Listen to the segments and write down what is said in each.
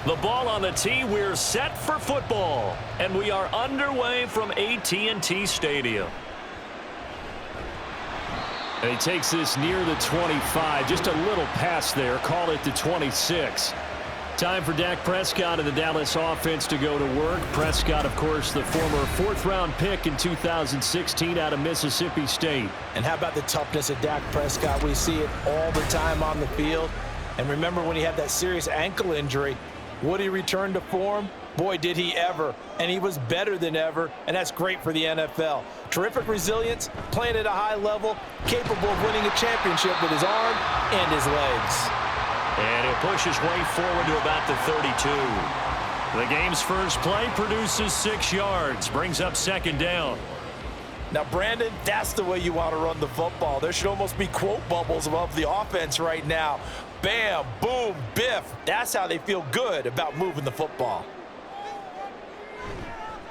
The ball on the tee. We're set for football. And we are underway from AT&T Stadium. And he takes this near the 25. Just a little pass there. Call it the 26. Time for Dak Prescott and the Dallas offense to go to work. Prescott, of course, the former fourth-round pick in 2016 out of Mississippi State. And how about the toughness of Dak Prescott? We see it all the time on the field. And remember when he had that serious ankle injury, would he return to form? Boy, did he ever. And he was better than ever, and that's great for the NFL. Terrific resilience, playing at a high level, capable of winning a championship with his arm and his legs. And he'll push his way forward to about the 32. The game's first play produces 6 yards, brings up second down. Now, Brandon, that's the way you want to run the football. There should almost be quote bubbles above the offense right now. Bam, boom, biff. That's how they feel good about moving the football.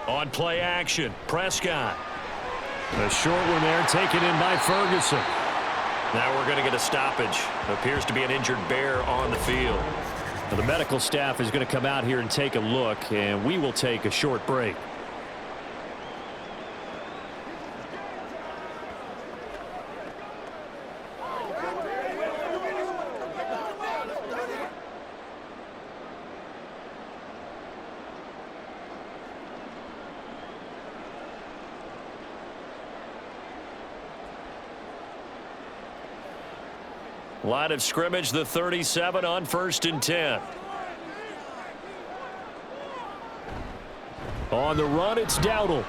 On play action, Prescott. A short one there, taken in by Ferguson. Now we're going to get a stoppage. Appears to be an injured Bear on the field. Now the medical staff is going to come out here and take a look, and we will take a short break. Line of scrimmage, the 37 on 1st and 10. On the run, it's Dowdle.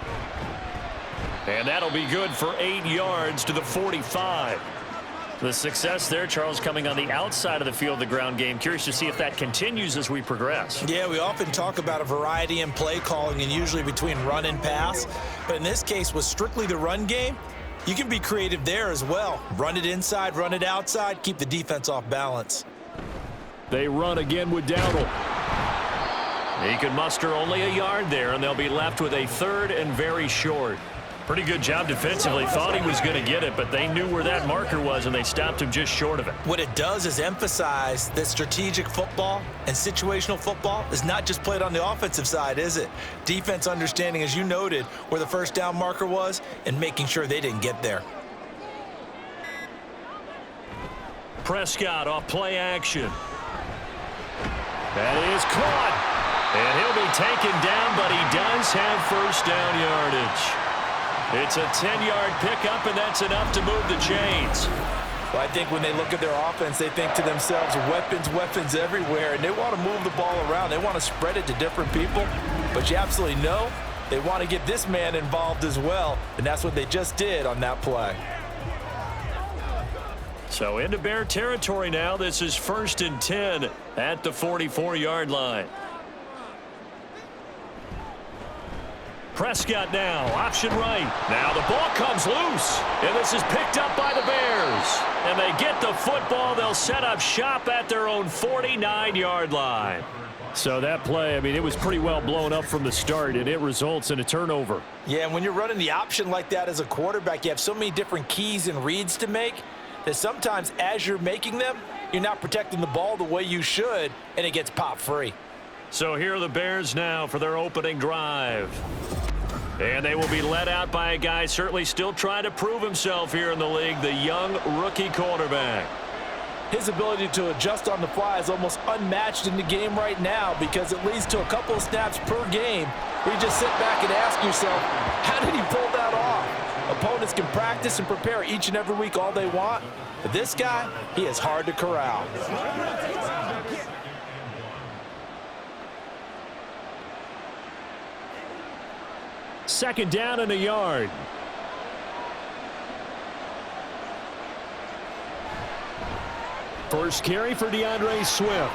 And that'll be good for 8 yards to the 45. The success there, Charles, coming on the outside of the field, the ground game. Curious to see if that continues as we progress. Yeah, we often talk about a variety in play calling and usually between run and pass. But in this case, with strictly the run game, you can be creative there as well. Run it inside, run it outside, keep the defense off balance. They run again with Dowdle. He can muster only a yard there, and they'll be left with a 3rd and very short. Pretty good job defensively. Thought he was going to get it, but they knew where that marker was, and they stopped him just short of it. What it does is emphasize that strategic football and situational football is not just played on the offensive side, is it? Defense understanding, as you noted, where the first down marker was and making sure they didn't get there. Prescott off play action. That is caught. And he'll be taken down, but he does have first down yardage. It's a 10-yard pickup, and that's enough to move the chains. Well, I think when they look at their offense, they think to themselves, weapons, weapons everywhere, and they want to move the ball around. They want to spread it to different people, but you absolutely know they want to get this man involved as well, and that's what they just did on that play. So into Bear territory now. This is 1st and 10 at the 44-yard line. Prescott now, option right. Now the ball comes loose, and this is picked up by the Bears. And they get the football. They'll set up shop at their own 49-yard line. So that play, I mean, it was pretty well blown up from the start, and it results in a turnover. Yeah, and when you're running the option like that as a quarterback, you have so many different keys and reads to make that sometimes as you're making them, you're not protecting the ball the way you should, and it gets popped free. So here are the Bears now for their opening drive. And they will be led out by a guy certainly still trying to prove himself here in the league, the young rookie quarterback. His ability to adjust on the fly is almost unmatched in the game right now because it leads to a couple of snaps per game where you just sit back and ask yourself, how did he pull that off? Opponents can practice and prepare each and every week all they want, but this guy, he is hard to corral. Second down and a yard. First carry for DeAndre Swift.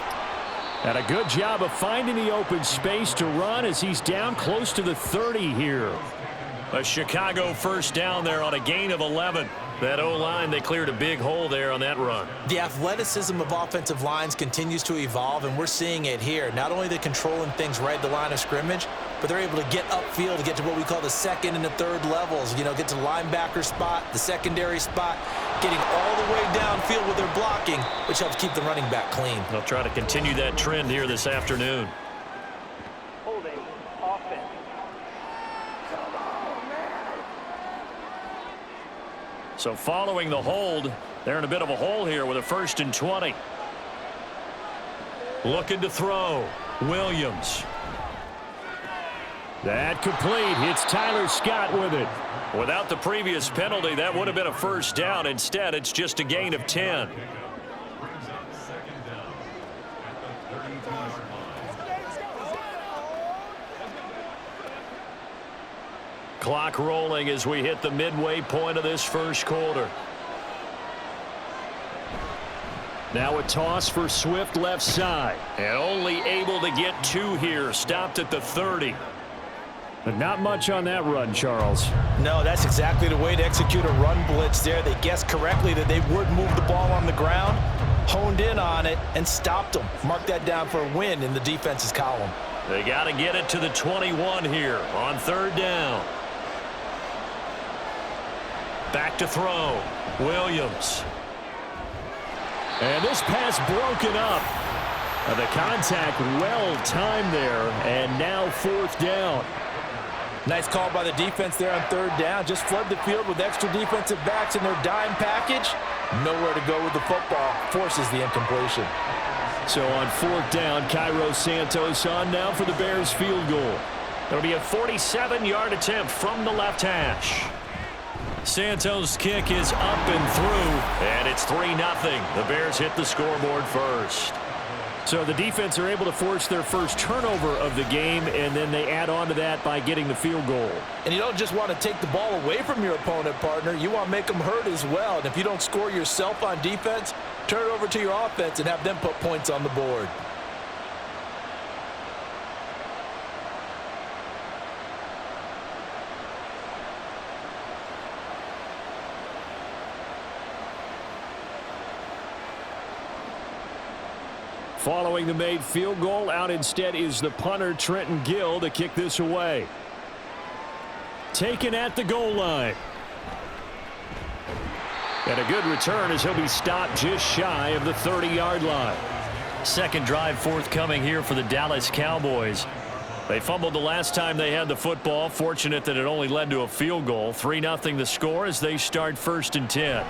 And a good job of finding the open space to run as he's down close to the 30 here. A Chicago first down there on a gain of 11. That O-line, they cleared a big hole there on that run. The athleticism of offensive lines continues to evolve, and we're seeing it here. Not only the controlling things right at the line of scrimmage, but they're able to get upfield to get to what we call the second and the third levels. You know, get to the linebacker spot, the secondary spot, getting all the way downfield with their blocking, which helps keep the running back clean. They'll try to continue that trend here this afternoon. Holding offense. So following the hold, they're in a bit of a hole here with a 1st and 20. Looking to throw. Williams. That complete. It's Tyler Scott with it. Without the previous penalty, that would have been a 1st down. Instead, it's just a gain of 10. Clock rolling as we hit the midway point of this 1st quarter. Now a toss for Swift left side. And only able to get 2 here. Stopped at the 30. But not much on that run, Charles. No, that's exactly the way to execute a run blitz there. They guessed correctly that they would move the ball on the ground, honed in on it, and stopped them. Mark that down for a win in the defense's column. They got to get it to the 21 here on 3rd down. Back to throw. Williams. And this pass broken up. The contact well timed there, and now 4th down. Nice call by the defense there on 3rd down. Just flood the field with extra defensive backs in their dime package. Nowhere to go with the football. Forces the incompletion. So on 4th down, Cairo Santos on now for the Bears field goal. It'll be a 47-yard attempt from the left hash. Santos' kick is up and through, and it's 3-0. The Bears hit the scoreboard first. So the defense are able to force their first turnover of the game, and then they add on to that by getting the field goal. And you don't just want to take the ball away from your opponent, partner. You want to make them hurt as well. And if you don't score yourself on defense, turn it over to your offense and have them put points on the board. Following the made field goal, out instead is the punter, Trenton Gill, to kick this away. Taken at the goal line. And a good return as he'll be stopped just shy of the 30-yard line. Second drive forthcoming here for the Dallas Cowboys. They fumbled the last time they had the football. Fortunate that it only led to a field goal. 3-0 the score as they start 1st and 10.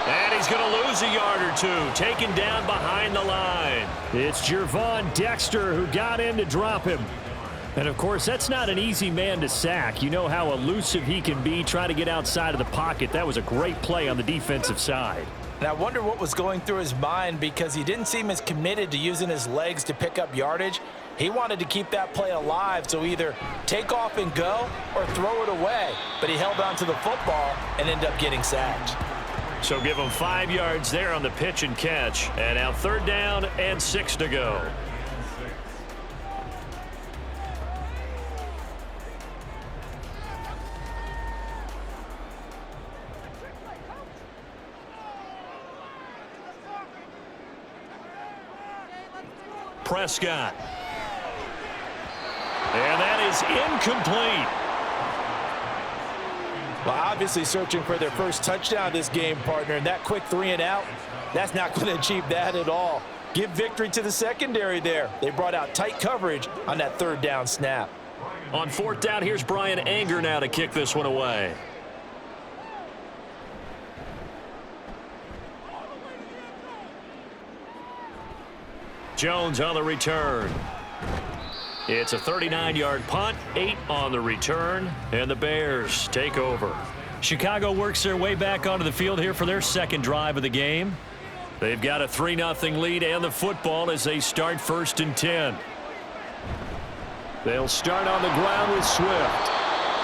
And he's going to lose a yard or 2. Taken down behind the line. It's Gervon Dexter who got in to drop him. And, of course, that's not an easy man to sack. You know how elusive he can be, trying to get outside of the pocket. That was a great play on the defensive side. And I wonder what was going through his mind, because he didn't seem as committed to using his legs to pick up yardage. He wanted to keep that play alive, so either take off and go or throw it away. But he held on to the football and ended up getting sacked. So give him 5 yards there on the pitch and catch. And now 3rd down and 6 to go. Prescott. And that is incomplete. Well, obviously searching for their first touchdown this game, partner, and that quick 3 and out, that's not going to achieve that at all. Give victory to the secondary there. They brought out tight coverage on that 3rd down snap. On 4th down, here's Brian Anger now to kick this one away. Jones on the return. It's a 39-yard punt, 8 on the return, and the Bears take over. Chicago works their way back onto the field here for their second drive of the game. They've got a 3-0 lead and the football as they start 1st and 10. They'll start on the ground with Swift.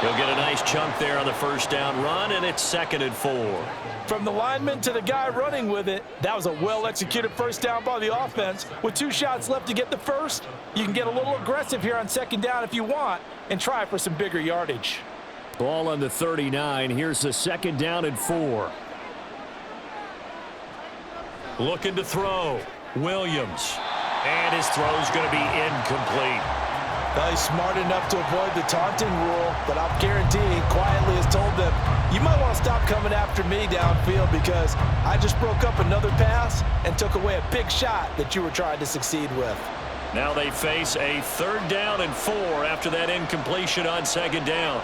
He'll get a nice chunk there on the 1st down run, and it's 2nd and 4. From the lineman to the guy running with it, that was a well-executed 1st down by the offense. With 2 shots left to get the first, you can get a little aggressive here on 2nd down if you want and try for some bigger yardage. Ball on the 39. Here's the 2nd down and 4. Looking to throw. Williams. And his throw's going to be incomplete. Well, he's smart enough to avoid the taunting rule, but I'll guarantee he quietly has told them, you might want to stop coming after me downfield because I just broke up another pass and took away a big shot that you were trying to succeed with. Now they face a 3rd down and 4 after that incompletion on 2nd down.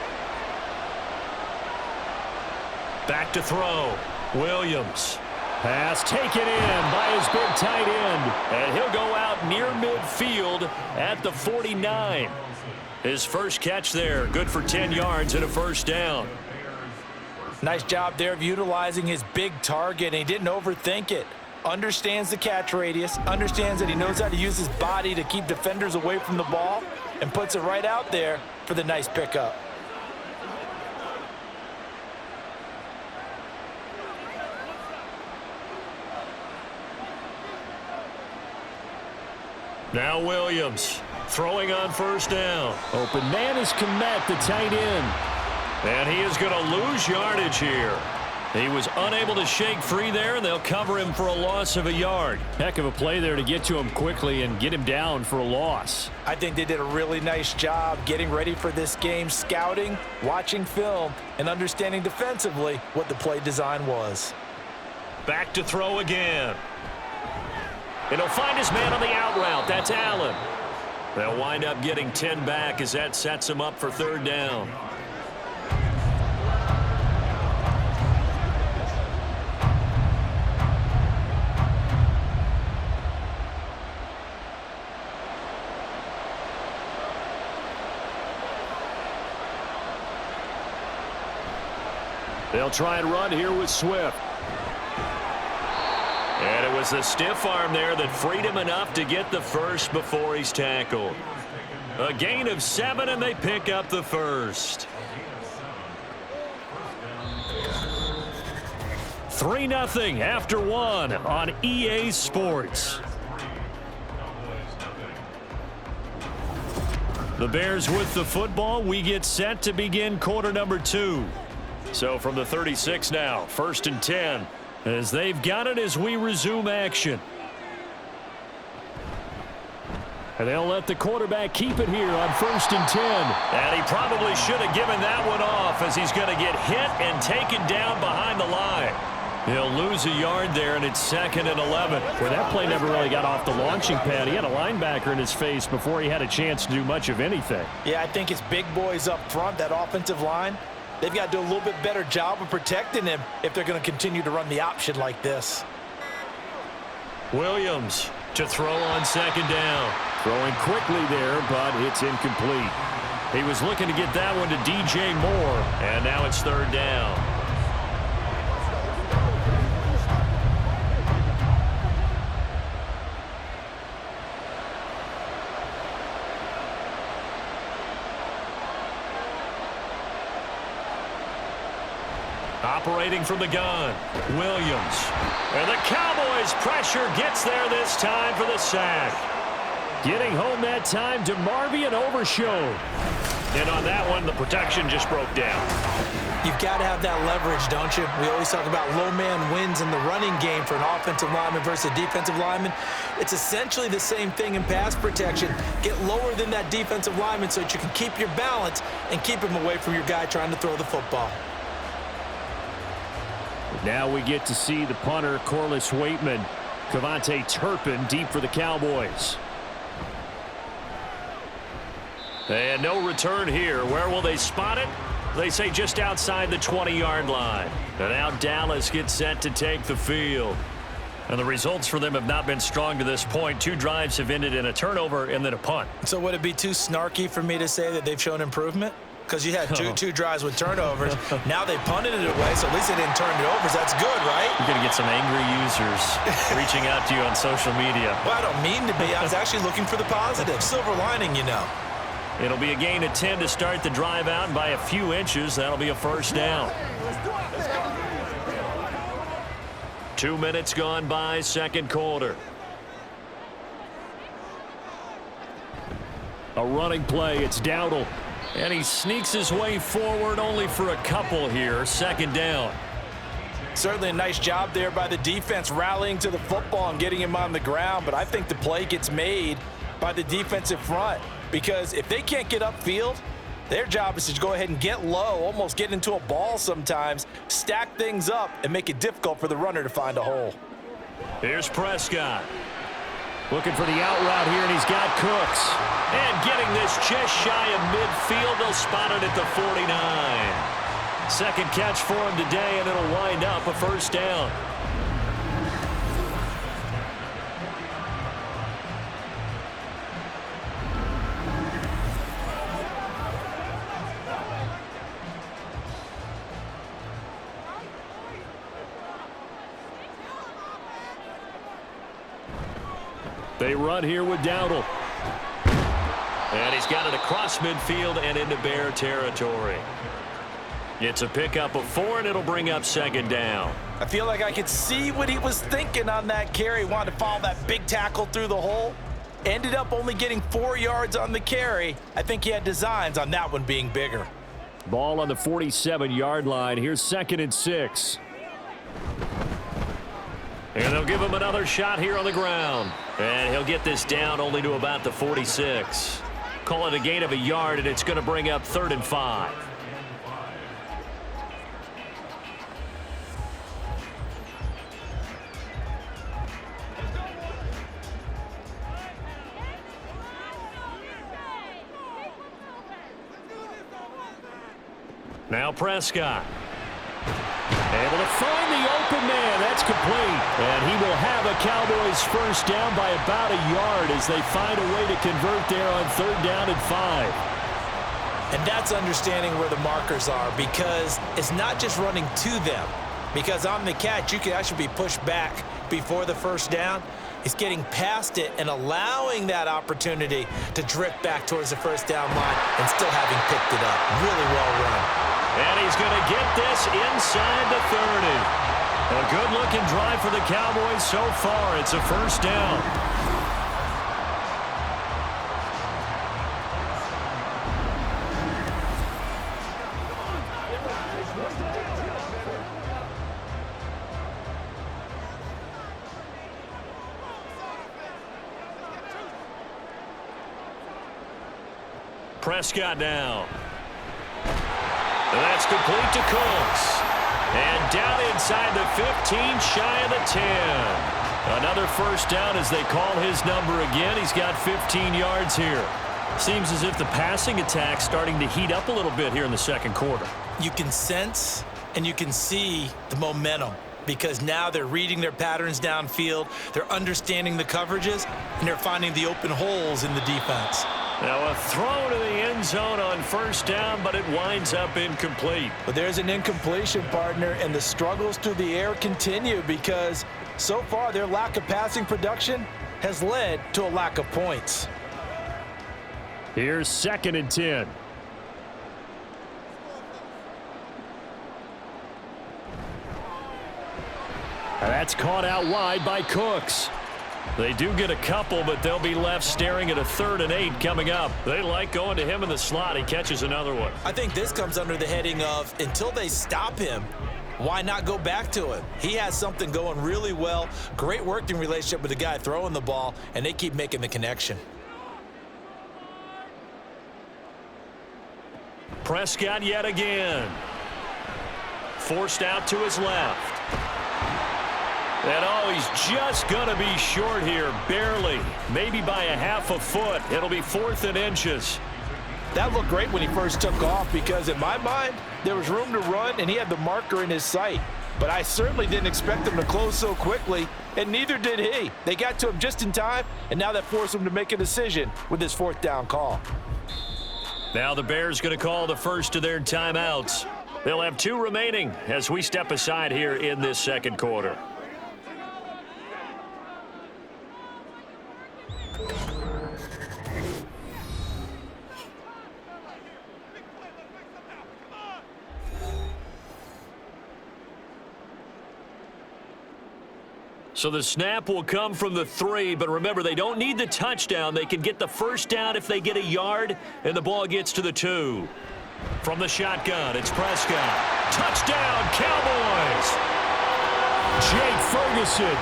Back to throw. Williams. Pass taken in by his big tight end. And he'll go out near midfield at the 49. His first catch there. Good for 10 yards and a 1st down. Nice job there of utilizing his big target, and he didn't overthink it. Understands the catch radius, understands that he knows how to use his body to keep defenders away from the ball, and puts it right out there for the nice pickup. Now Williams throwing on 1st down. Open man is Komet, the tight end. And he is going to lose yardage here. He was unable to shake free there, and they'll cover him for a loss of a yard. Heck of a play there to get to him quickly and get him down for a loss. I think they did a really nice job getting ready for this game, scouting, watching film, and understanding defensively what the play design was. Back to throw again. And he'll find his man on the out route. That's Allen. They'll wind up getting 10 back as that sets him up for 3rd down. They'll try and run here with Swift. And it was the stiff arm there that freed him enough to get the first before he's tackled. A gain of 7, and they pick up the first. 3-0 after 1 on EA Sports. The Bears with the football. We get set to begin quarter number 2. So from the 36 now, 1st and 10. As they've got it as we resume action. And they'll let the quarterback keep it here on 1st and 10. And he probably should have given that one off as he's going to get hit and taken down behind the line. He'll lose a yard there, and it's 2nd and 11. Well, that play never really got off the launching pad. He had a linebacker in his face before he had a chance to do much of anything. Yeah, I think it's big boys up front, that offensive line. They've got to do a little bit better job of protecting him if they're going to continue to run the option like this. Williams to throw on 2nd down. Throwing quickly there, but it's incomplete. He was looking to get that one to DJ Moore, and now it's 3rd down. Operating from the gun, Williams. And the Cowboys pressure gets there this time for the sack. Getting home that time to Marvy and overshowed. And on that one, the protection just broke down. You've got to have that leverage, don't you? We always talk about low man wins in the running game for an offensive lineman versus a defensive lineman. It's essentially the same thing in pass protection. Get lower than that defensive lineman so that you can keep your balance and keep him away from your guy trying to throw the football. Now we get to see the punter, Corliss Waitman. Cavante Turpin deep for the Cowboys. And no return here. Where will they spot it? They say just outside the 20-yard line. And now Dallas gets set to take the field. And the results for them have not been strong to this point. 2 drives have ended in a turnover and then a punt. So would it be too snarky for me to say that they've shown improvement? Because you had two drives with turnovers. Now they punted it away, so at least they didn't turn it over. So that's good, right? You're going to get some angry users reaching out to you on social media. Well, I don't mean to be. I was actually looking for the positive. Silver lining, you know. It'll be a gain of 10 to start the drive out, and by a few inches, that'll be a 1st down. 2 minutes gone by, 2nd quarter. A running play, it's Dowdle. And he sneaks his way forward only for a couple here. 2nd down. Certainly a nice job there by the defense rallying to the football and getting him on the ground, but I think the play gets made by the defensive front because if they can't get upfield, their job is to go ahead and get low, almost get into a ball sometimes, stack things up, and make it difficult for the runner to find a hole. Here's Prescott. Looking for the out route here, and he's got Cooks. And getting this just shy of midfield, they'll spot it at the 49. Second catch for him today, and it'll wind up a first down. They run here with Dowdle. And he's got it across midfield and into Bear territory. It's a pickup of 4, and it'll bring up second down. I feel like I could see what he was thinking on that carry. Wanted to follow that big tackle through the hole. Ended up only getting 4 yards on the carry. I think he had designs on that one being bigger. Ball on the 47-yard line. Here's 2nd and 6. And they'll give him another shot here on the ground. And he'll get this down only to about the 46. Call it a gain of a yard, and it's going to bring up 3rd and 5. Now Prescott. Able to find the open man. That's complete. And he will have a Cowboys first down by about a yard as they find a way to convert there on 3rd down and 5. And that's understanding where the markers are because it's not just running to them. Because on the catch, you can actually be pushed back before the first down. It's getting past it and allowing that opportunity to drift back towards the first down line and still having picked it up. Really well run. And he's going to get this inside the 30. A good-looking drive for the Cowboys so far. It's a first down. Prescott now. And that's complete to Cooks. And down inside the 15, shy of the 10. Another first down as they call his number again. He's got 15 yards here. Seems as if the passing attack's starting to heat up a little bit here in the second quarter. You can sense and you can see the momentum because now they're reading their patterns downfield, they're understanding the coverages, and they're finding the open holes in the defense. Now a throw to the end zone on first down, but it winds up incomplete. But there's an incompletion, partner, and the struggles through the air continue because so far their lack of passing production has led to a lack of points. Here's 2nd and 10. And that's caught out wide by Cooks. They do get a couple, but they'll be left staring at a 3rd and 8 coming up. They like going to him in the slot. He catches another one. I think this comes under the heading of until they stop him, why not go back to him? He has something going really well. Great working relationship with the guy throwing the ball, and they keep making the connection. Prescott yet again. Forced out to his left. And oh, he's just going to be short here, barely. Maybe by a half a foot. It'll be 4th and inches. That looked great when he first took off because in my mind, there was room to run and he had the marker in his sight. But I certainly didn't expect him to close so quickly, and neither did he. They got to him just in time, and now that forced him to make a decision with his 4th down call. Now the Bears going to call the first of their timeouts. They'll have 2 remaining as we step aside here in this second quarter. So the snap will come from the 3, but remember, they don't need the touchdown. They can get the first down if they get a yard, and the ball gets to the 2. From the shotgun, it's Prescott. Touchdown, Cowboys! Jake Ferguson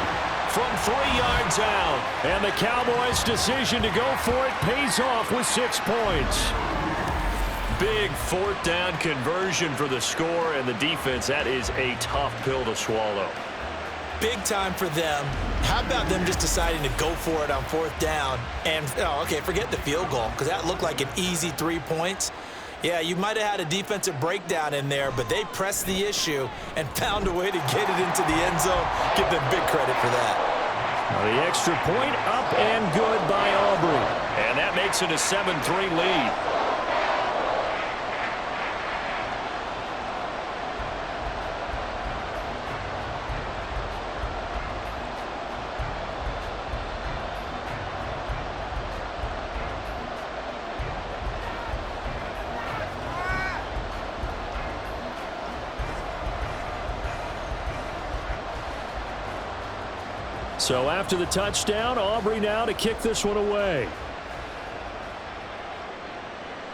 from 3 yards out. And the Cowboys' decision to go for it pays off with 6 points. Big 4th down conversion for the score, and the defense, that is a tough pill to swallow. Big time for them. How about them just deciding to go for it on 4th down? And, okay, forget the field goal, because that looked like an easy 3 points. Yeah, you might have had a defensive breakdown in there, but they pressed the issue and found a way to get it into the end zone. Give them big credit for that. The extra point up and good by Aubrey. And that makes it a 7-3 lead. So after the touchdown, Aubrey now to kick this one away.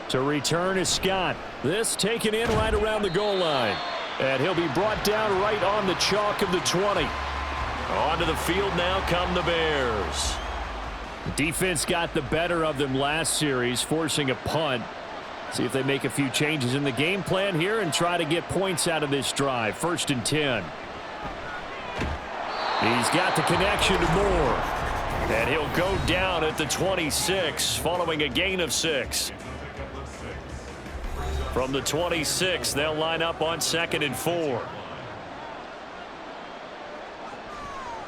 To return is Scott. This taken in right around the goal line. And he'll be brought down right on the chalk of the 20. Onto the field now come the Bears. Defense got the better of them last series, forcing a punt. See if they make a few changes in the game plan here and try to get points out of this drive. 1st and 10. He's got the connection to Moore. And he'll go down at the 26 following a gain of 6. From the 26, they'll line up on 2nd and 4.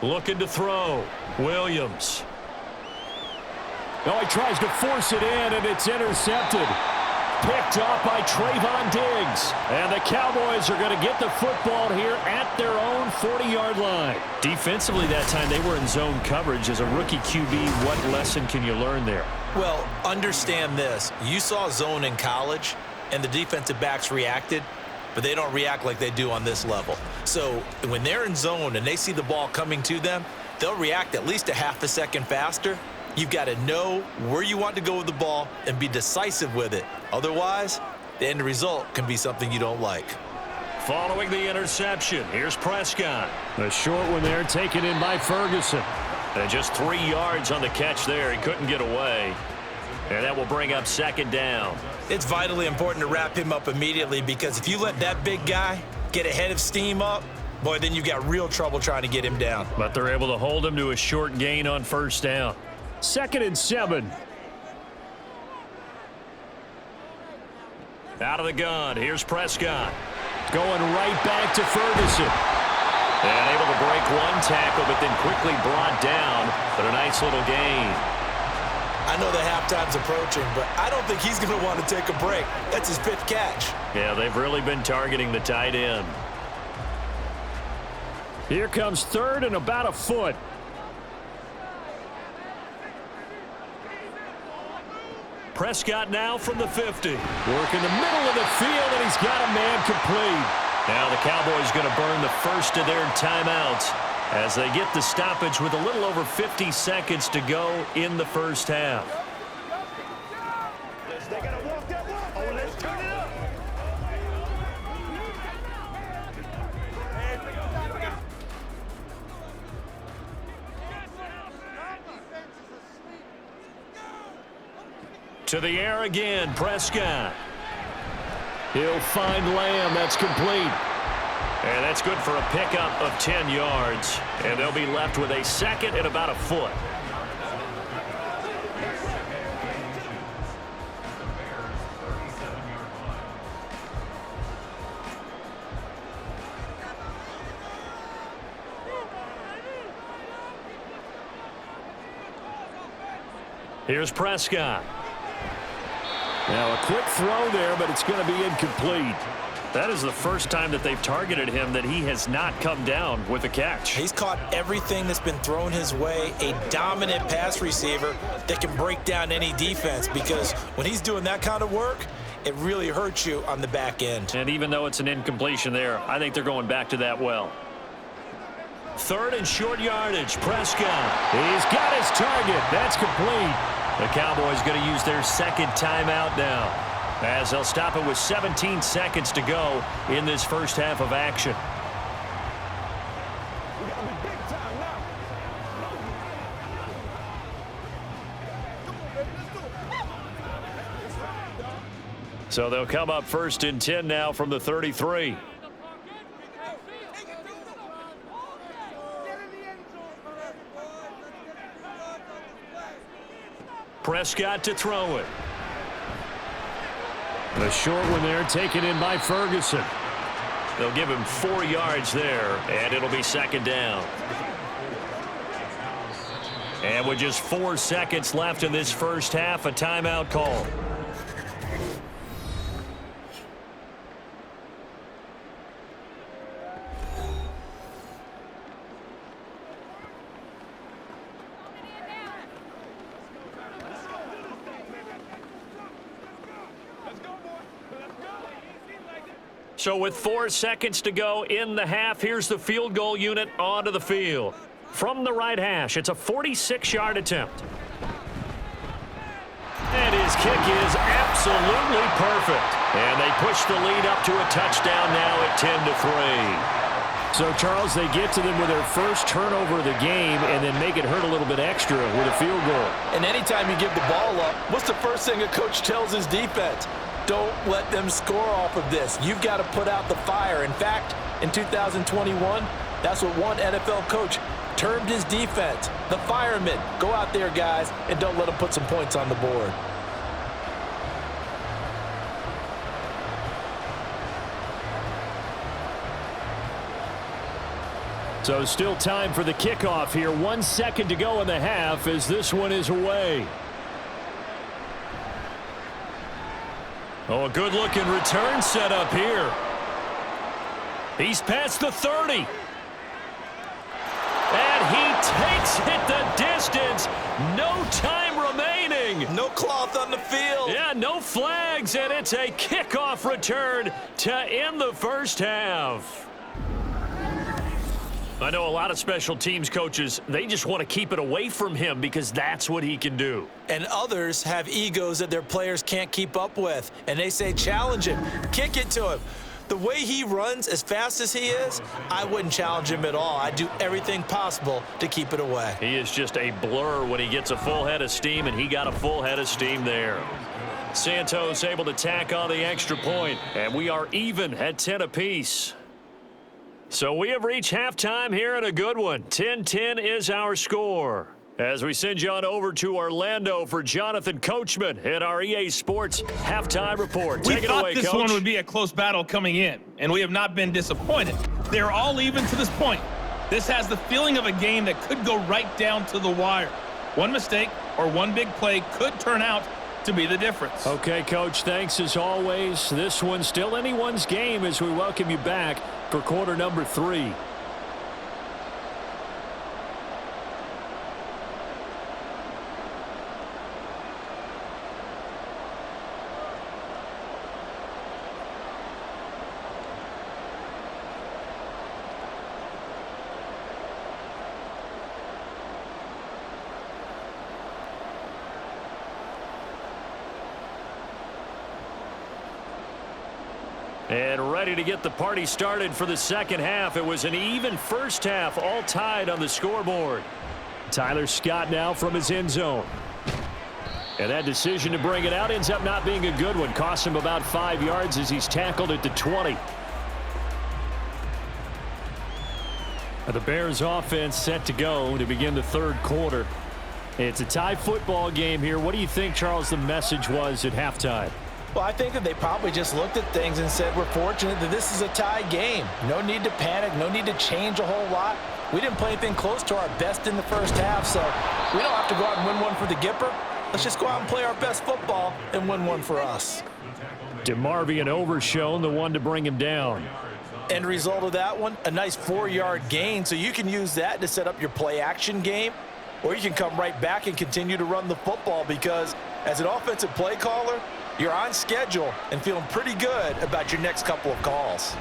Looking to throw. Williams. Oh, he tries to force it in, and it's intercepted. Picked off by Trayvon Diggs. And the Cowboys are going to get the football here at their own 40-yard line. Defensively that time, they were in zone coverage. As a rookie QB, what lesson can you learn there? Well, understand this. You saw zone in college, and the defensive backs reacted, but they don't react like they do on this level. So when they're in zone and they see the ball coming to them, they'll react at least a half a second faster. You've got to know where you want to go with the ball and be decisive with it. Otherwise, the end result can be something you don't like. Following the interception, here's Prescott. The short one there taken in by Ferguson. And just 3 yards on the catch there. He couldn't get away. And that will bring up 2nd down. It's vitally important to wrap him up immediately, because if you let that big guy get ahead of steam up, boy, then you've got real trouble trying to get him down. But they're able to hold him to a short gain on 1st down. 2nd and 7. Out of the gun, here's Prescott. Going right back to Ferguson. And able to break one tackle, but then quickly brought down. But a nice little gain. I know the halftime's approaching, but I don't think he's going to want to take a break. That's his 5th catch. Yeah, they've really been targeting the tight end. Here comes 3rd and about a foot. Prescott now from the 50. Work in the middle of the field, and he's got a man complete. Now the Cowboys going to burn the first of their timeouts as they get the stoppage with a little over 50 seconds to go in the 1st half. They gotta walk that walk. Oh, let's turn it up. To the air again, Prescott. He'll find Lamb. That's complete. And that's good for a pickup of 10 yards. And they'll be left with a 2nd and about a foot. Here's Prescott. Now a quick throw there, but it's going to be incomplete. That is the first time that they've targeted him that he has not come down with a catch. He's caught everything that's been thrown his way. A dominant pass receiver that can break down any defense, because when he's doing that kind of work, it really hurts you on the back end. And even though it's an incompletion there, I think they're going back to that well. 3rd and short yardage, Prescott. He's got his target. That's complete. The Cowboys going to use their 2nd timeout now, as they'll stop it with 17 seconds to go in this 1st half of action. So they'll come up 1st and 10 now from the 33. Prescott to throw it. The short one there taken in by Ferguson. They'll give him 4 yards there, and it'll be 2nd down. And with just 4 seconds left in this first half, a timeout call. So with 4 seconds to go in the half, here's the field goal unit onto the field. From the right hash, it's a 46-yard attempt. And his kick is absolutely perfect. And they push the lead up to a touchdown now at 10-3. So, Charles, they get to them with their first turnover of the game and then make it hurt a little bit extra with a field goal. And anytime you give the ball up, what's the first thing a coach tells his defense? Don't let them score off of this. You've got to put out the fire. In fact, in 2021, that's what one NFL coach termed his defense, the firemen. Go out there, guys, and don't let them put some points on the board. So still time for the kickoff here. 1 second to go in the half as this one is away. Oh, a good-looking return set up here. He's past the 30. And he takes it the distance. No time remaining. No cloth on the field. Yeah, no flags, and it's a kickoff return to end the first half. I know a lot of special teams coaches, they just want to keep it away from him because that's what he can do. And others have egos that their players can't keep up with. And they say, challenge him, kick it to him. The way he runs as fast as he is, I wouldn't challenge him at all. I'd do everything possible to keep it away. He is just a blur when he gets a full head of steam, and he got a full head of steam there. Santos able to tack on the extra point, and we are even at 10 apiece. So we have reached halftime here in a good one. 10-10 is our score. As we send you on over to Orlando for Jonathan Coachman in our EA Sports halftime report. Take it away, Coach. We thought this one would be a close battle coming in, and we have not been disappointed. They're all even to this point. This has the feeling of a game that could go right down to the wire. One mistake or one big play could turn out to be the difference. Okay, Coach, thanks as always. This one's still anyone's game as we welcome you back for quarter number 3. And ready to get the party started for the second half. It was an even first half, all tied on the scoreboard. Tyler Scott now from his end zone. And that decision to bring it out ends up not being a good one. Costs him about 5 yards as he's tackled at the 20. The Bears offense set to go to begin the third quarter. It's a tie football game here. What do you think, Charles, the message was at halftime? Well, I think that they probably just looked at things and said, we're fortunate that this is a tie game. No need to panic, no need to change a whole lot. We didn't play anything close to our best in the first half, so we don't have to go out and win one for the Gipper. Let's just go out and play our best football and win one for us. DeMarvion Overshown, the one to bring him down. End result of that one, a nice 4-yard gain, so you can use that to set up your play-action game, or you can come right back and continue to run the football because as an offensive play caller, you're on schedule and feeling pretty good about your next couple of calls.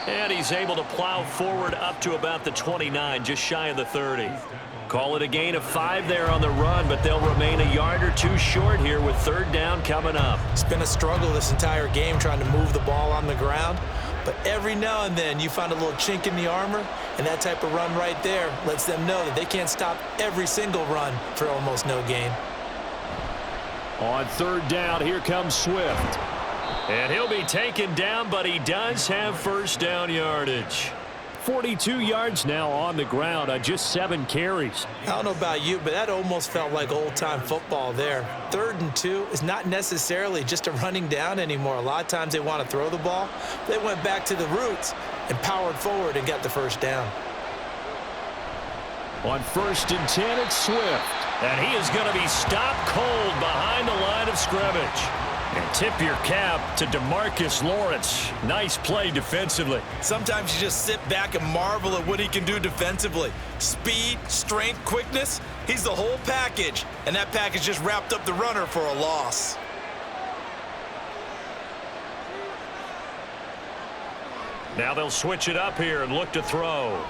And he's able to plow forward up to about the 29, just shy of the 30. Call it a gain of 5 there on the run, but they'll remain a yard or two short here with third down coming up. It's been a struggle this entire game trying to move the ball on the ground, but every now and then you find a little chink in the armor, and that type of run right there lets them know that they can't stop every single run for almost no gain. On third down, here comes Swift. And he'll be taken down, but he does have first down yardage. 42 yards now on the ground on just 7 carries. I don't know about you, but that almost felt like old-time football there. 3rd and 2 is not necessarily just a running down anymore. A lot of times they want to throw the ball. They went back to the roots and powered forward and got the first down. On 1st and 10, it's Swift. And he is going to be stopped cold behind the line of scrimmage. And tip your cap to DeMarcus Lawrence. Nice play defensively. Sometimes you just sit back and marvel at what he can do defensively. Speed, strength, quickness, he's the whole package. And that package just wrapped up the runner for a loss. Now they'll switch it up here and look to throw.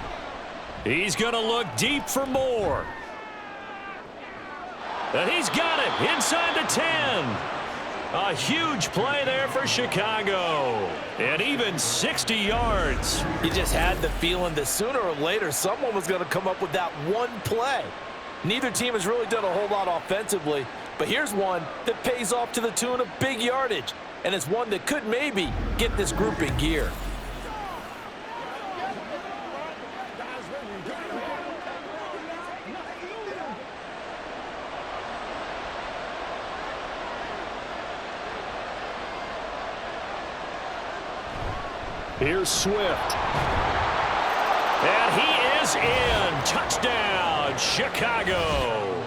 He's going to look deep for more. And he's got it inside the 10. A huge play there for Chicago. And even 60 yards. You just had the feeling that sooner or later someone was going to come up with that one play. Neither team has really done a whole lot offensively, but here's one that pays off to the tune of big yardage, and it's one that could maybe get this group in gear. Here's Swift. And he is in. Touchdown, Chicago.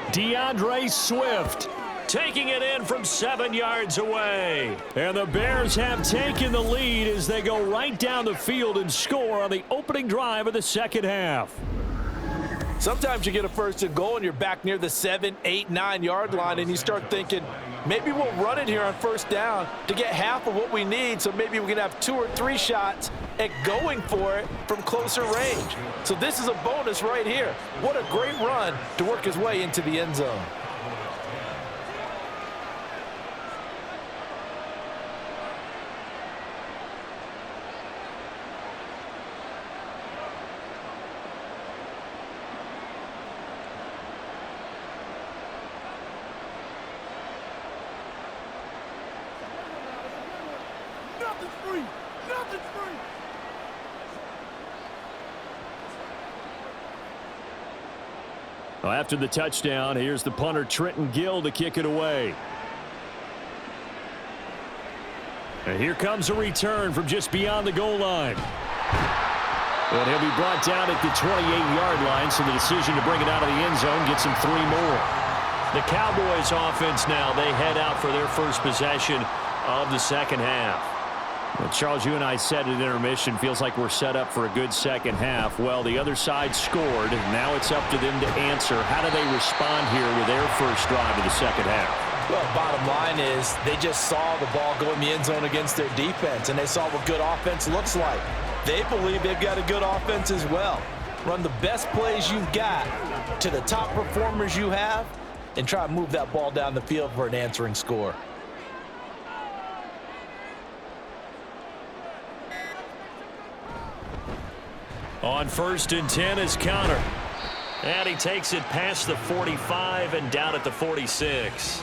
DeAndre Swift taking it in from 7 yards away. And the Bears have taken the lead as they go right down the field and score on the opening drive of the second half. Sometimes you get a 1st and goal and you're back near the 7, 8, 9 yard line and you start thinking, maybe we'll run it here on 1st down to get half of what we need, so maybe we can have 2 or 3 shots at going for it from closer range. So this is a bonus right here. What a great run to work his way into the end zone. Well, after the touchdown, here's the punter Trenton Gill to kick it away. And here comes a return from just beyond the goal line. And he'll be brought down at the 28-yard line, so the decision to bring it out of the end zone gets him 3 more. The Cowboys offense now, they head out for their first possession of the second half. Well, Charles, you and I said at intermission, feels like we're set up for a good second half. Well, the other side scored. Now it's up to them to answer. How do they respond here with their first drive of the second half? Well, bottom line is they just saw the ball go in the end zone against their defense, and they saw what good offense looks like. They believe they've got a good offense as well. Run the best plays you've got to the top performers you have and try to move that ball down the field for an answering score. On 1st and 10 is Counter. And he takes it past the 45 and down at the 46.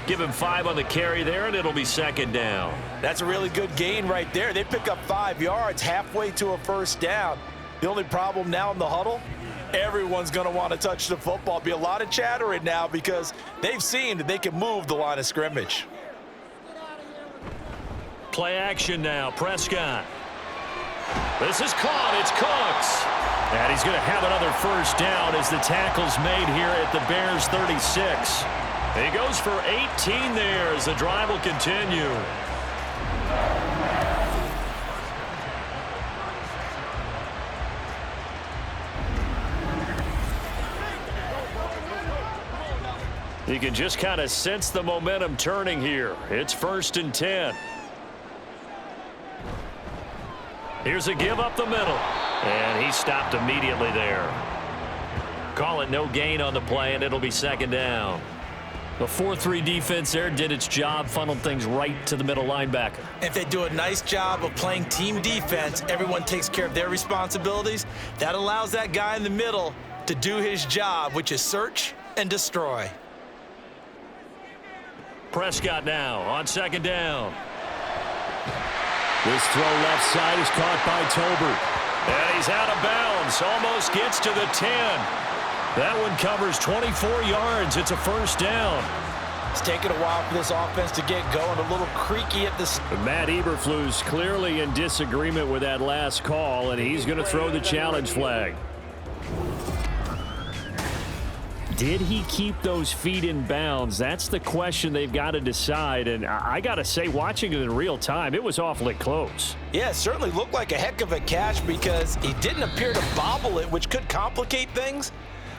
Give him 5 on the carry there, and it'll be 2nd down. That's a really good gain right there. They pick up 5 yards halfway to a 1st down. The only problem now in the huddle, everyone's going to want to touch the football. Be a lot of chattering now because they've seen that they can move the line of scrimmage. Play action now, Prescott. This is caught. It's Cooks. And he's going to have another 1st down as the tackle's made here at the Bears 36. He goes for 18 there as the drive will continue. You can just kind of sense the momentum turning here. It's 1st and 10. Here's a give up the middle. And he stopped immediately there. Call it no gain on the play, and it'll be 2nd down. The 4-3 defense there did its job, funneled things right to the middle linebacker. If they do a nice job of playing team defense, everyone takes care of their responsibilities. That allows that guy in the middle to do his job, which is search and destroy. Prescott now on second down. This throw left side is caught by Tolbert. And he's out of bounds. Almost gets to the 10. That one covers 24 yards. It's a first down. It's taken a while for this offense to get going. A little creaky at the... Matt Eberflus clearly in disagreement with that last call, and he's going to throw the challenge flag. Did he keep those feet in bounds? That's the question they've got to decide. And I got to say, watching it in real time, it was awfully close. Yeah, it certainly looked like a heck of a catch because he didn't appear to bobble it, which could complicate things.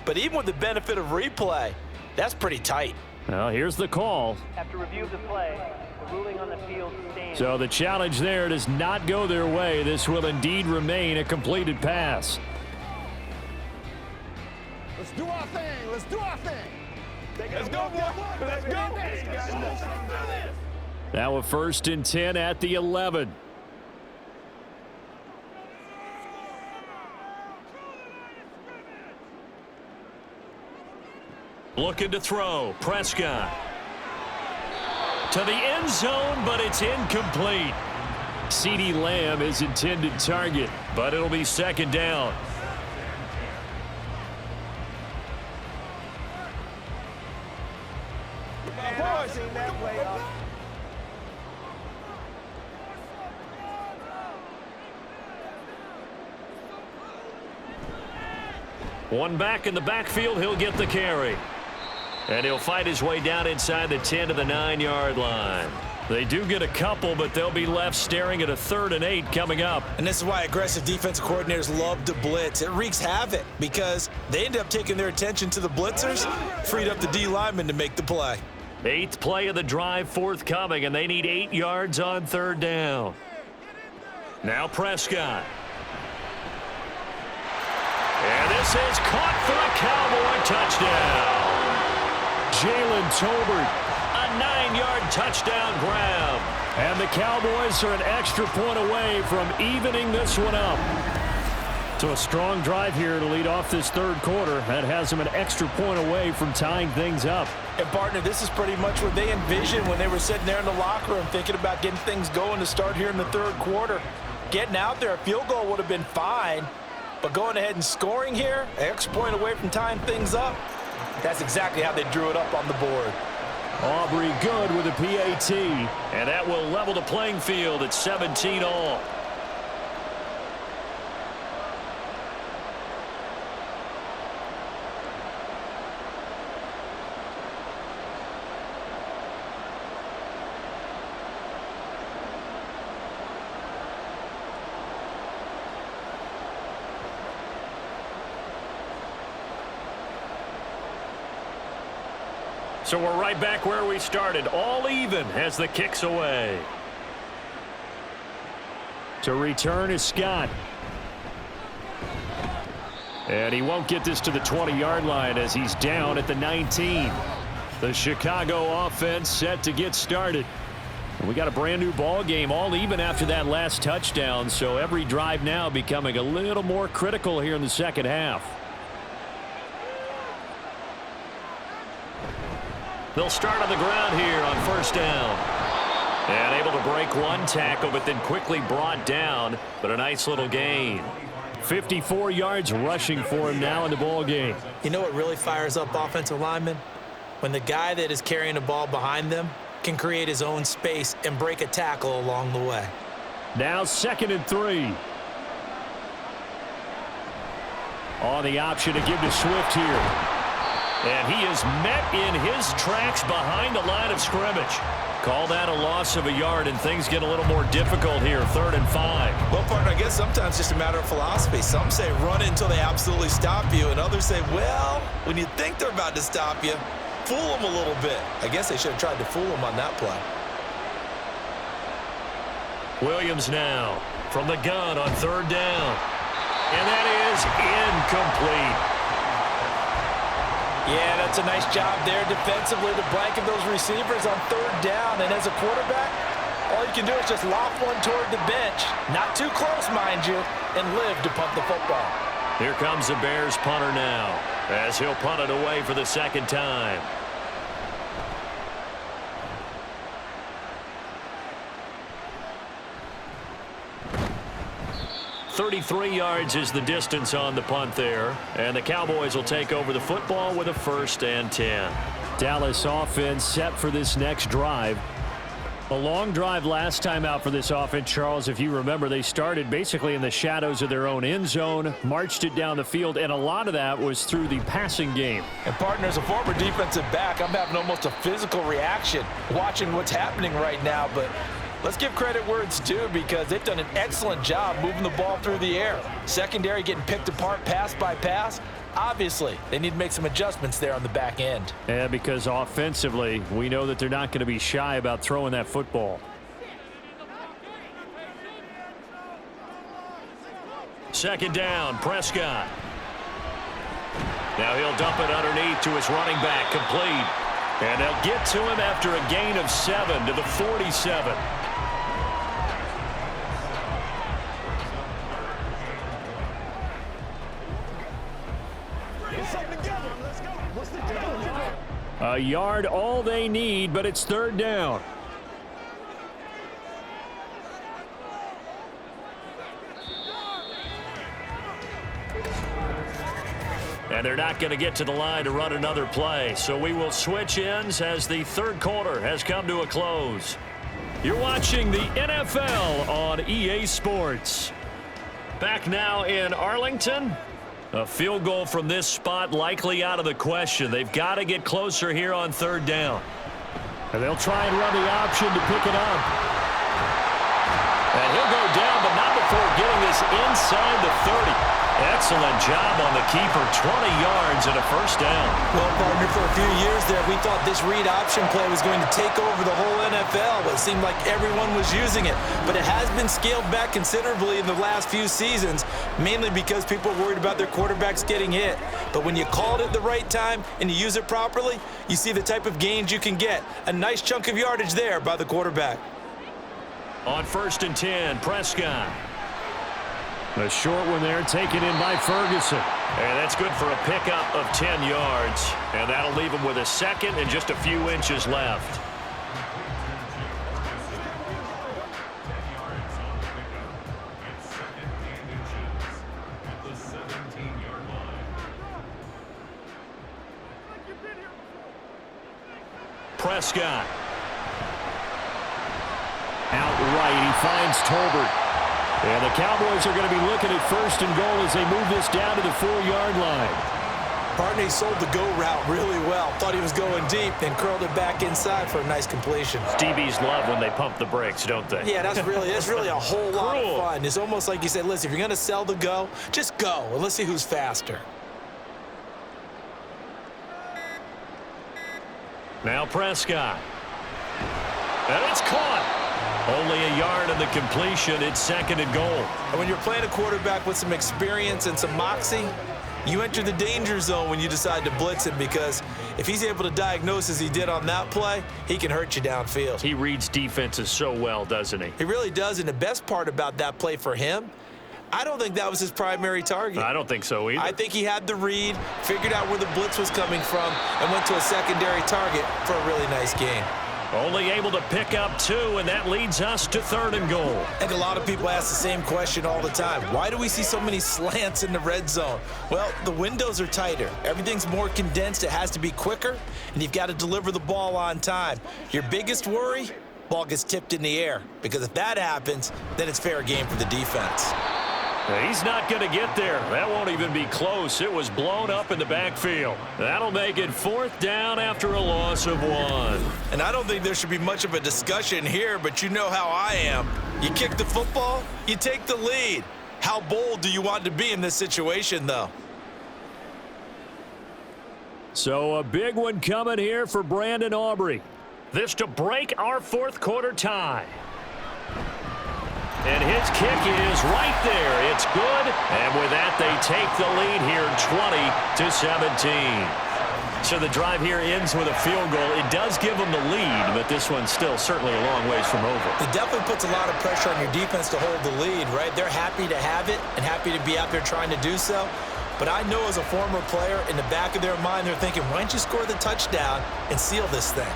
But even with the benefit of replay, that's pretty tight. Well, here's the call. After review of the play, the ruling on the field stands. So the challenge there does not go their way. This will indeed remain a completed pass. Let's do our thing. Let's do our thing. Let's go, boy. Let's go. Now a 1st and 10 at the 11. Looking to throw. Prescott. To the end zone, but it's incomplete. CeeDee Lamb is intended target, but it'll be second down. One back in the backfield, he'll get the carry. And he'll fight his way down inside the 10 to the 9-yard line. They do get a couple, but they'll be left staring at a 3rd and 8 coming up. And this is why aggressive defensive coordinators love to blitz. It wreaks havoc because they end up taking their attention to the blitzers, freed up the D lineman to make the play. 8th play of the drive forthcoming, and they need 8 yards on 3rd down. Now Prescott. And this is caught for a Cowboy touchdown. Jalen Tolbert. A 9-yard touchdown grab. And the Cowboys are an extra point away from evening this one up. So a strong drive here to lead off this 3rd quarter. That has them an extra point away from tying things up. And, partner, this is pretty much what they envisioned when they were sitting there in the locker room thinking about getting things going to start here in the 3rd quarter. Getting out there, a field goal would have been fine. But going ahead and scoring here, an extra point away from tying things up, that's exactly how they drew it up on the board. Aubrey good with a PAT. And that will level the playing field at 17 all. So we're right back where we started, all even as the kick's away. To return is Scott. And he won't get this to the 20-yard line as he's down at the 19. The Chicago offense set to get started. And we got a brand new ball game, all even after that last touchdown. So every drive now becoming a little more critical here in the second half. They'll start on the ground here on 1st down. And able to break one tackle, but then quickly brought down. But a nice little gain. 54 yards rushing for him now in the ball game. You know what really fires up offensive linemen? When the guy that is carrying the ball behind them can create his own space and break a tackle along the way. Now 2nd and 3. On the option to give to Swift here. And he is met in his tracks behind the line of scrimmage. Call that a loss of a yard, and things get a little more difficult here, 3rd and 5. Well, partner, I guess sometimes it's just a matter of philosophy. Some say run it until they absolutely stop you, and others say, well, when you think they're about to stop you, fool them a little bit. I guess they should have tried to fool them on that play. Williams now from the gun on 3rd down. And that is incomplete. Yeah, that's a nice job there defensively to blanket those receivers on 3rd down. And as a quarterback, all you can do is just loft one toward the bench. Not too close, mind you, and live to punt the football. Here comes the Bears punter now as he'll punt it away for the 2nd time. 33 yards is the distance on the punt there. And the Cowboys will take over the football with a 1st and 10. Dallas offense set for this next drive. A long drive last time out for this offense, Charles. If you remember, they started basically in the shadows of their own end zone, marched it down the field, and a lot of that was through the passing game. And partner, as a former defensive back, I'm having almost a physical reaction watching what's happening right now. But let's give credit where it's due, because they've done an excellent job moving the ball through the air. Secondary getting picked apart pass by pass. Obviously, they need to make some adjustments there on the back end. Yeah, because offensively, we know that they're not going to be shy about throwing that football. 2nd down, Prescott. Now he'll dump it underneath to his running back, complete. And they'll get to him after a gain of 7 to the 47. A yard, all they need, but it's 3rd down. And they're not going to get to the line to run another play. So we will switch ends as the 3rd quarter has come to a close. You're watching the NFL on EA Sports. Back now in Arlington. A field goal from this spot likely out of the question. They've got to get closer here on 3rd down. And they'll try and run the option to pick it up. And he'll go down, but not before getting this inside the 30. Excellent job on the keeper. 20 yards and a 1st down. Well, partner, for a few years there, we thought this read option play was going to take over the whole NFL. It seemed like everyone was using it. But it has been scaled back considerably in the last few seasons, mainly because people are worried about their quarterbacks getting hit. But when you call it at the right time and you use it properly, you see the type of gains you can get. A nice chunk of yardage there by the quarterback. On 1st and 10, Prescott. A short one there, taken in by Ferguson. And that's good for a pickup of 10 yards. And that'll leave him with a 2nd and just a few inches left. Prescott. Outright, he finds Tolbert. And the Cowboys are going to be looking at 1st and goal as they move this down to the 4-yard line. Partner sold the go route really well. Thought he was going deep, then curled it back inside for a nice completion. DBs love when they pump the brakes, don't they? Yeah, that's really a whole lot of fun. It's almost like you said, listen, if you're going to sell the go, just go, and let's see who's faster. Now Prescott. And it's caught. Only a yard in the completion. It's 2nd and goal. And when you're playing a quarterback with some experience and some moxie, you enter the danger zone when you decide to blitz him, because if he's able to diagnose as he did on that play, he can hurt you downfield. He reads defenses so well, doesn't he? He really does, and the best part about that play for him, I don't think that was his primary target. I don't think so either. I think he had the read, figured out where the blitz was coming from, and went to a secondary target for a really nice gain. Only able to pick up 2, and that leads us to 3rd and goal. I think a lot of people ask the same question all the time. Why do we see so many slants in the red zone? Well, the windows are tighter. Everything's more condensed. It has to be quicker, and you've got to deliver the ball on time. Your biggest worry? Ball gets tipped in the air, because if that happens, then it's fair game for the defense. He's not going to get there. That won't even be close. It was blown up in the backfield. That'll make it 4th down after a loss of 1. And I don't think there should be much of a discussion here, but you know how I am. You kick the football, you take the lead. How bold do you want to be in this situation, though? So a big one coming here for Brandon Aubrey. This to break our 4th quarter tie. And his kick is right there. It's good. And with that, they take the lead here 20-17. So the drive here ends with a field goal. It does give them the lead, but this one's still certainly a long ways from over. It definitely puts a lot of pressure on your defense to hold the lead, right? They're happy to have it and happy to be out there trying to do so. But I know as a former player, in the back of their mind, they're thinking, why don't you score the touchdown and seal this thing?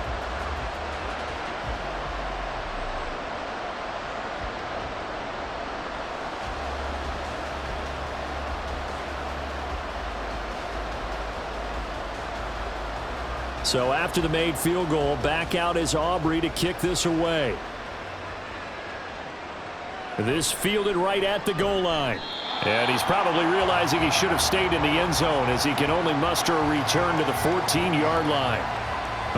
So after the made field goal, back out is Aubrey to kick this away. This fielded right at the goal line. And he's probably realizing he should have stayed in the end zone as he can only muster a return to the 14-yard line.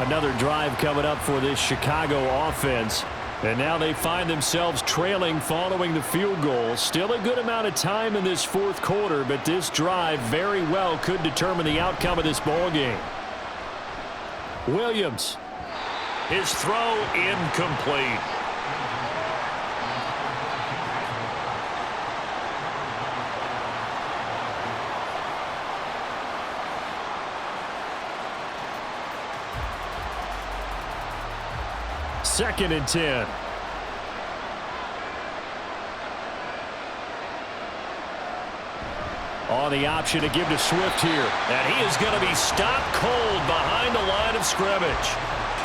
Another drive coming up for this Chicago offense. And now they find themselves trailing following the field goal. Still a good amount of time in this fourth quarter, but this drive very well could determine the outcome of this ball game. Williams. His throw incomplete. Second and 10. On the option to give to Swift here. And he is going to be stopped cold behind the line of scrimmage.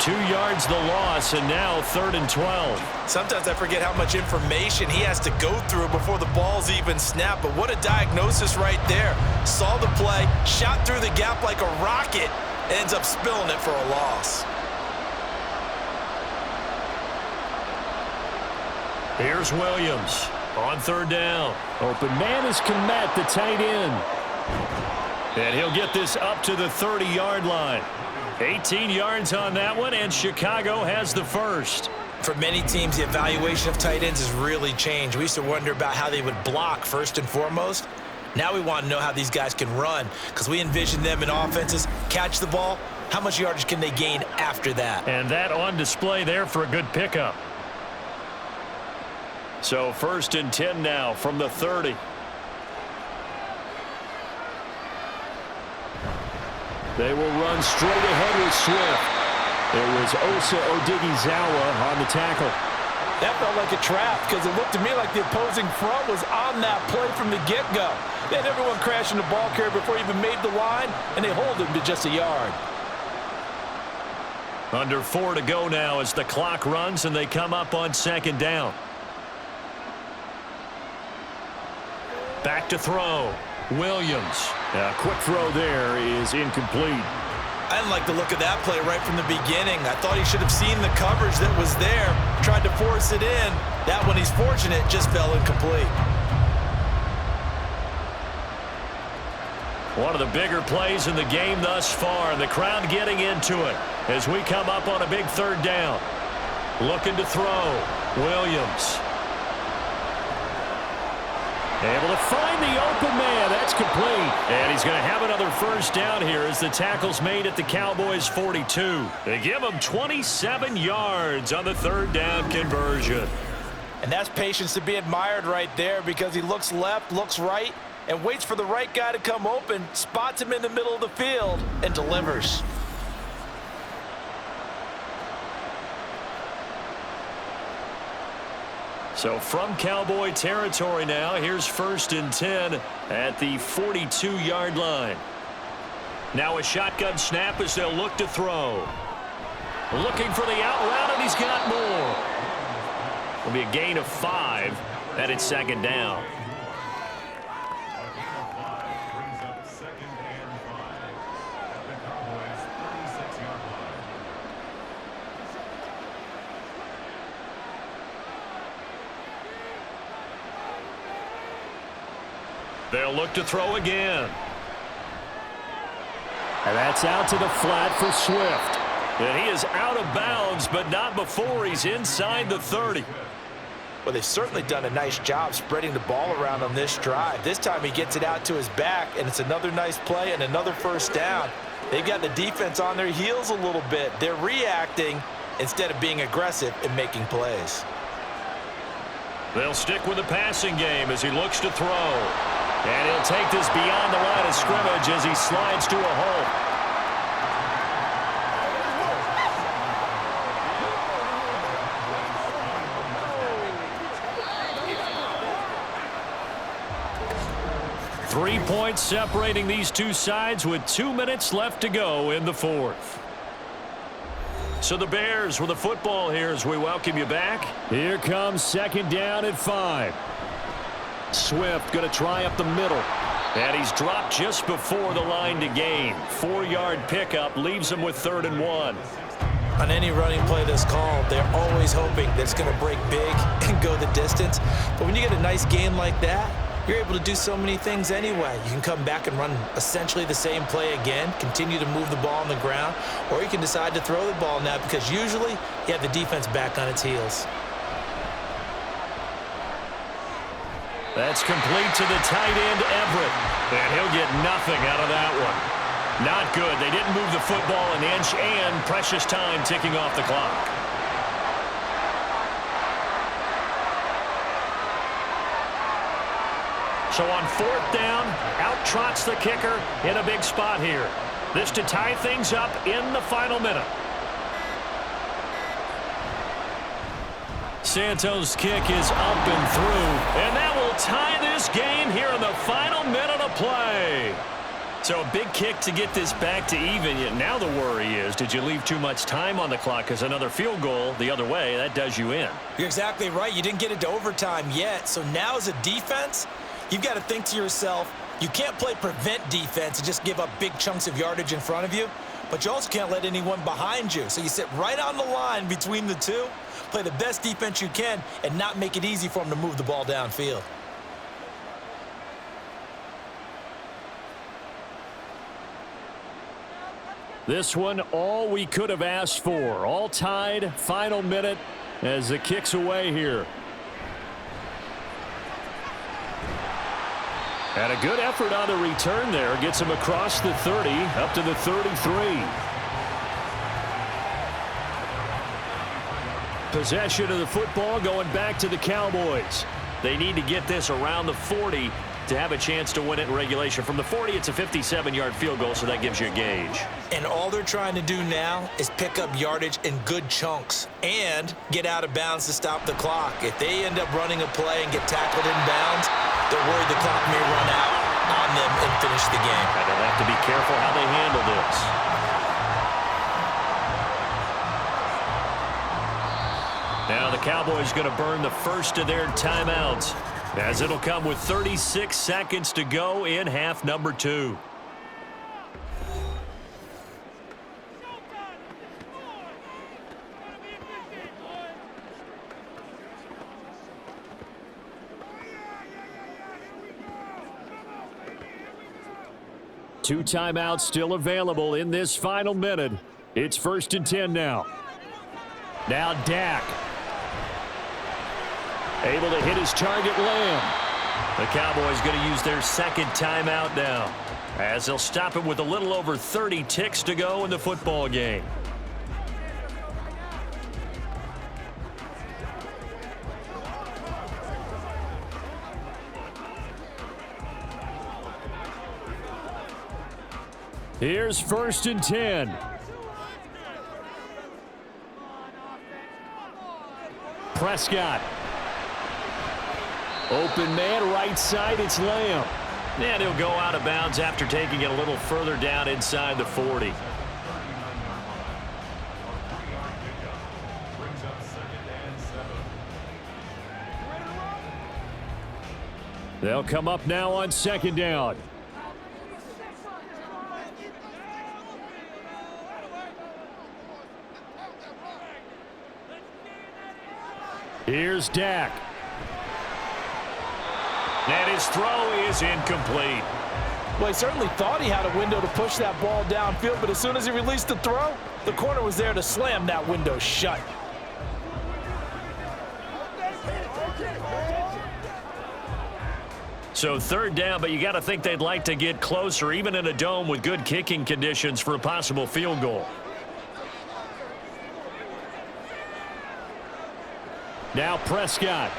2 yards the loss, and now 3rd and 12. Sometimes I forget how much information he has to go through before the ball's even snapped, but what a diagnosis right there. Saw the play, shot through the gap like a rocket, ends up spilling it for a loss. Here's Williams on 3rd down. Open man is Kmet, the tight end. And he'll get this up to the 30-yard line. 18 yards on that one, and Chicago has the first. For many teams, the evaluation of tight ends has really changed. We used to wonder about how they would block first and foremost. Now we want to know how these guys can run, because we envision them in offenses catch the ball. How much yardage can they gain after that? And that on display there for a good pickup. So 1st and 10 now from the 30. They will run straight ahead with Swift. It was Osa Odighizuwa on the tackle. That felt like a trap because it looked to me like the opposing front was on that play from the get-go. They had everyone crashing the ball carrier before he even made the line, and they hold him to just a yard. Under 4 to go now as the clock runs and they come up on 2nd down. Back to throw. Williams. A quick throw there is incomplete. I didn't like the look of that play right from the beginning. I thought he should have seen the coverage that was there, tried to force it in. That one, he's fortunate, just fell incomplete. One of the bigger plays in the game thus far, and the crowd getting into it as we come up on a big 3rd down. Looking to throw. Williams. Able to find the open man. That's complete. And he's going to have another first down here as the tackle's made at the Cowboys' 42. They give him 27 yards on the 3rd down conversion. And that's patience to be admired right there because he looks left, looks right, and waits for the right guy to come open, spots him in the middle of the field, and delivers. So from Cowboy territory now, here's 1st and 10 at the 42-yard line. Now a shotgun snap as they'll look to throw. Looking for the out route, and he's got more. It'll be a gain of 5, and it's 2nd down. They'll look to throw again. And that's out to the flat for Swift. And he is out of bounds, but not before he's inside the 30. Well, they've certainly done a nice job spreading the ball around on this drive. This time he gets it out to his back, and it's another nice play and another first down. They've got the defense on their heels a little bit. They're reacting instead of being aggressive and making plays. They'll stick with the passing game as he looks to throw. And he'll take this beyond the line of scrimmage as he slides to a halt. Three points separating these two sides with 2 minutes left to go in the 4th. So the Bears with the football here as we welcome you back. Here comes 2nd down at 5. Swift going to try up the middle. And he's dropped just before the line to gain. 4-yard pickup leaves him with 3rd and 1. On any running play that's called, they're always hoping that it's going to break big and go the distance. But when you get a nice gain like that, you're able to do so many things anyway. You can come back and run essentially the same play again, continue to move the ball on the ground, or you can decide to throw the ball now because usually you have the defense back on its heels. That's complete to the tight end, Everett. And he'll get nothing out of that one. Not good. They didn't move the football an inch, and precious time ticking off the clock. So on 4th down, out trots the kicker in a big spot here. This to tie things up in the final minute. Santos' kick is up and through, and that will tie this game here in the final minute of play. So a big kick to get this back to even. Yet now the worry is, did you leave too much time on the clock? Because another field goal the other way, that does you in. You're exactly right. You didn't get it to overtime yet. So now as a defense, you've got to think to yourself, you can't play prevent defense and just give up big chunks of yardage in front of you. But you also can't let anyone behind you. So you sit right on the line between the two, play the best defense you can, and not make it easy for them to move the ball downfield. This one, all we could have asked for. All tied, final minute as the kick's away here. And a good effort on the return there. Gets him across the 30, up to the 33. Possession of the football going back to the Cowboys. They need to get this around the 40 to have a chance to win it in regulation. From the 40, it's a 57-yard field goal, so that gives you a gauge. And all they're trying to do now is pick up yardage in good chunks and get out of bounds to stop the clock. If they end up running a play and get tackled in bounds, they're worried the clock may run out on them and finish the game. And they'll have to be careful how they handle this. Now the Cowboys going to burn the first of their timeouts, as it'll come with 36 seconds to go in half number 2. Two timeouts still available in this final minute. It's 1st and 10 now. Now Dak. Able to hit his target, Lamb. The Cowboys going to use their second timeout now, as they'll stop it with a little over 30 ticks to go in the football game. Here's 1st and 10. Prescott. Open man, right side, it's Lamb. And he'll go out of bounds after taking it a little further down inside the 40. They'll come up now on 2nd down. Here's Dak. And his throw is incomplete. Well, he certainly thought he had a window to push that ball downfield, but as soon as he released the throw, the corner was there to slam that window shut. So 3rd down, but you got to think they'd like to get closer, even in a dome with good kicking conditions for a possible field goal. Now Prescott.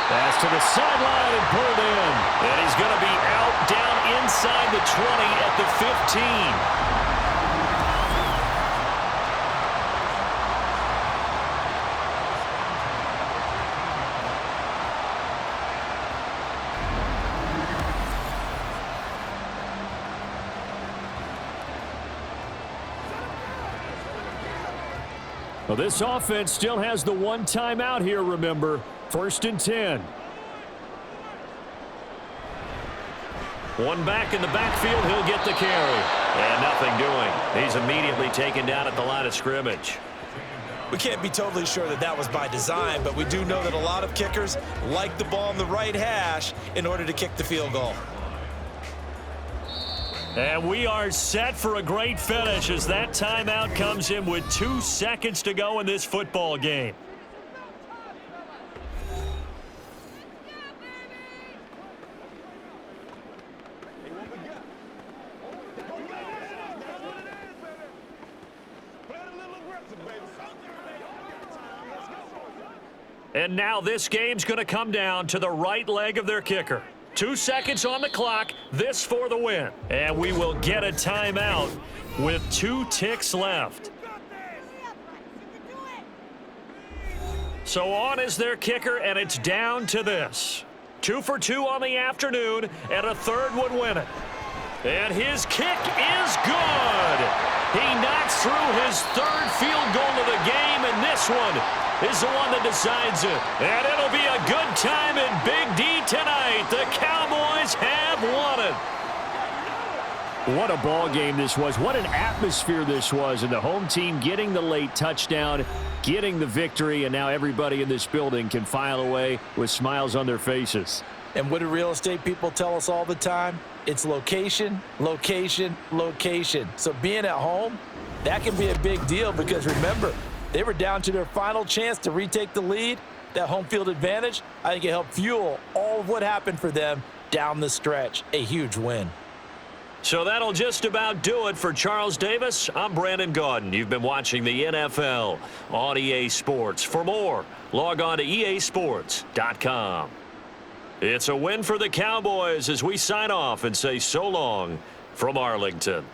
Pass to the sideline and pulled in. And he's going to be out down inside the 20 at the 15. Well, this offense still has the one timeout here, remember. 1st and 10. One back in the backfield, he'll get the carry. And nothing doing. He's immediately taken down at the line of scrimmage. We can't be totally sure that that was by design, but we do know that a lot of kickers like the ball in the right hash in order to kick the field goal. And we are set for a great finish as that timeout comes in with 2 seconds to go in this football game. And now this game's going to come down to the right leg of their kicker. 2 seconds on the clock, this for the win. And we will get a timeout with 2 ticks left. So on is their kicker, and it's down to this. 2 for 2 on the afternoon, and a third would win it. And his kick is good. He knocks through his 3rd field goal of the game, and this one is the one that decides it. And it'll be a good time in Big D tonight. The Cowboys have won it. What a ball game this was. What an atmosphere this was. And the home team getting the late touchdown, getting the victory, and now everybody in this building can file away with smiles on their faces. And what do real estate people tell us all the time? It's location, location, location. So being at home, that can be a big deal because remember, they were down to their final chance to retake the lead. That home field advantage, I think it helped fuel all of what happened for them down the stretch. A huge win. So that'll just about do it for Charles Davis. I'm Brandon Gaudin. You've been watching the NFL on EA Sports. For more, log on to easports.com. It's a win for the Cowboys as we sign off and say so long from Arlington.